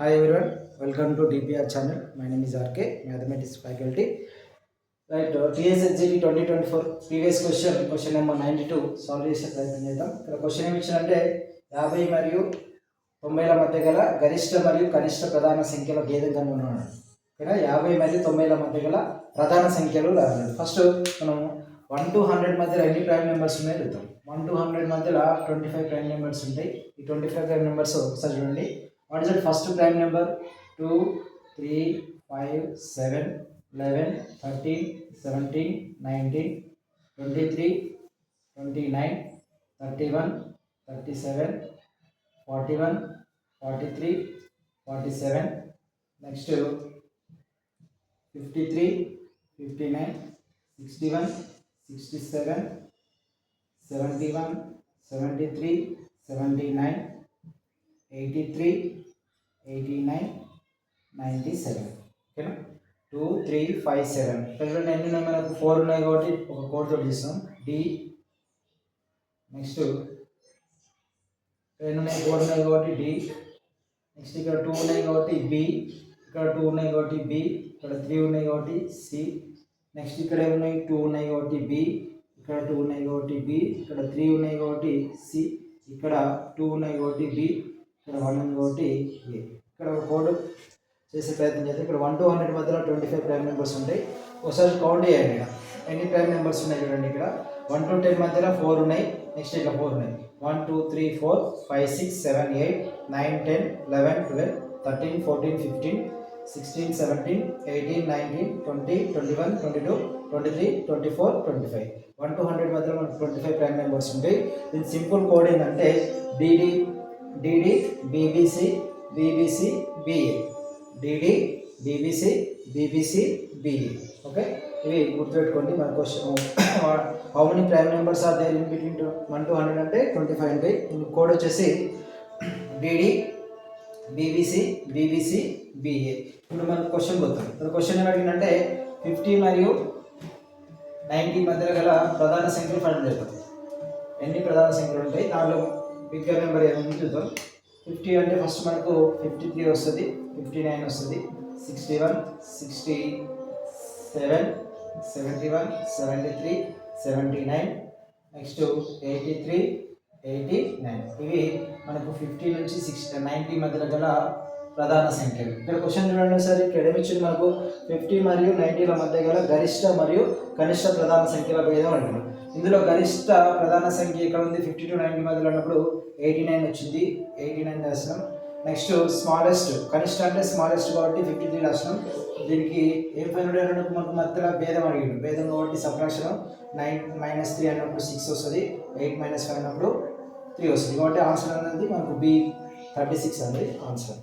Hi everyone, welcome to DPR channel. My name is RK, Mathematics faculty. Right, TSHGT 2024 previous question number 92 solve చేసే ప్రయత్నం చేద్దాం. ఇక్కడ question ఏమి ఇచ్చారంటే 50 మరియు 90ల మధ్య గల గరిష్ట మరియు కనిష్ట ప్రధాన సంఖ్యల భేదం కనుగొనాలి. ఇక్కడ 50 మరియు 90ల మధ్య గల ప్రధాన సంఖ్యలు రాయాలి. ఫస్ట్ మనం 1 to 100 మధ్యలో ఎన్ని ప్రైమ్ నెంబర్స్ ఉన్నాయో చూద్దాం. 1 to 100 మధ్యలో 25 ప్రైమ్ నెంబర్స్ ఉంటాయి. ఈ 25 ప్రైమ్ నెంబర్స్ ఒకసారి చూడండి. What is the first prime number? 2, 3, 5, 7, 11, 13, 17, 19, 23, 29, 31, 37, 41, 43, 47, next 53, 59, 61, 67, 71, 73, 79, 83, 89, 97. ఓకేనా 2, 3, 5, 7 ఇక్కడ ఎన్ని ఉన్నాయి మనకు 4 ఉన్నాయి కాబట్టి ఒక కోడ్ తోటి చేస్తాం డి. నెక్స్ట్ ఎన్ని ఉన్నాయి 4 ఉన్నాయి కాబట్టి డి. నెక్స్ట్ ఇక్కడ 2 ఉన్నాయి కాబట్టి బి. ఇక్కడ 2 ఉన్నాయి కాబట్టి బి. ఇక్కడ 3 ఉన్నాయి కాబట్టి సి. నెక్స్ట్ ఇక్కడ ఏమున్నాయి 2 ఉన్నాయి కాబట్టి బి. ఇక్కడ 2 ఉన్నాయి కాబట్టి బి. ఇక్కడ 3 ఉన్నాయి కాబట్టి సి. ఇక్కడ 2 ఉన్నాయి కాబట్టి బి. ఇక్కడ 1 ఉంది కాబట్టి ఏ. ఇక్కడ ఒక కోడ్ చేసే ప్రయత్నం చేస్తే ఇక్కడ 1 to 100 మధ్యలో 25 ప్రైమ్ నెంబర్స్ ఉంటాయి. ఒకసారి కౌంట్ చేయండి. ఇక్కడ ఎన్ని ప్రైమ్ నెంబర్స్ ఉన్నాయి చూడండి. ఇక్కడ 1 to 10 మధ్యలో 4 ఉన్నాయి. నెక్స్ట్ ఇక్కడ 4 ఉన్నాయి. 1, 2, 3, 4, 5, 6, 7, 8, 9, 10, 11, 12, 13, 14, 15, 16, 17, 18, 19, 20, 21, 22, 23, 24, 25. 1 to 100 మధ్యలో మనకు 25 ప్రైమ్ నెంబర్స్ ఉంటాయి. దీని సింపుల్ కోడ్ ఏంటంటే DD BBC BBC BA. DD BBC BBC BA. Okay, ఇవి గుర్తుపెట్టుకోండి. మన question how many prime numbers are there in between 1 to 100 అంటే 25 ఉంటాయి. కోడ్ వచ్చేసి డిడి బీబీసీ బీబీసీ బిఏ. ఇప్పుడు మనకు క్వశ్చన్ పోతాం. ఇప్పుడు క్వశ్చన్ ఏమి అడిగిందంటే 50 మరియు 90 మధ్యలో గల ప్రధాన సంఖ్యలు ఫైండ్ చేద్దాం. ఎన్ని ప్రధాన సంఖ్యలు ఉంటాయి, దాంట్లో బిగ్గర్ నెంబర్ ఏమైనా చూద్దాం. 50 అంటే ఫస్ట్ మనకు 53 వస్తుంది, 59 వస్తుంది, 61, 67, 71, 73, 79, నెక్స్ట్ 83, 89. ఇవి మనకు 50 నుంచి 90 మధ్యలో గల ప్రధాన సంఖ్యలు. ఇక్కడ క్వశ్చన్ చూడండి ఒకసారి. ఇక్కడ ఏమిచ్చింది మనకు 50 మరియు 90ల మధ్య గల గరిష్ట మరియు కనిష్ట ప్రధాన సంఖ్యల భేదం అంటున్నాం. ఇందులో గరిష్ట ప్రధాన సంఖ్య ఇక్కడ ఉంది 50 to 90 మధ్యలో ఉన్నప్పుడు 89 వచ్చింది, 89 రాసినాం. నెక్స్ట్ స్మాలెస్ట్, కనిష్ట అంటే స్మాలెస్ట్ కాబట్టి 53 రాసినాం. దీనికి ఏం ఫైండ్ అవుట్ మనకు మధ్యలో భేదం అడిగాడు. భేదం కాబట్టి సబ్ట్రాక్షన్ 9 - 3 అన్నప్పుడు 6 వస్తుంది, 8 - 5 అన్నప్పుడు 3 వస్తుంది. కాబట్టి ఆన్సర్ అనేది మనకు బి 36 అనేది ఆన్సర్.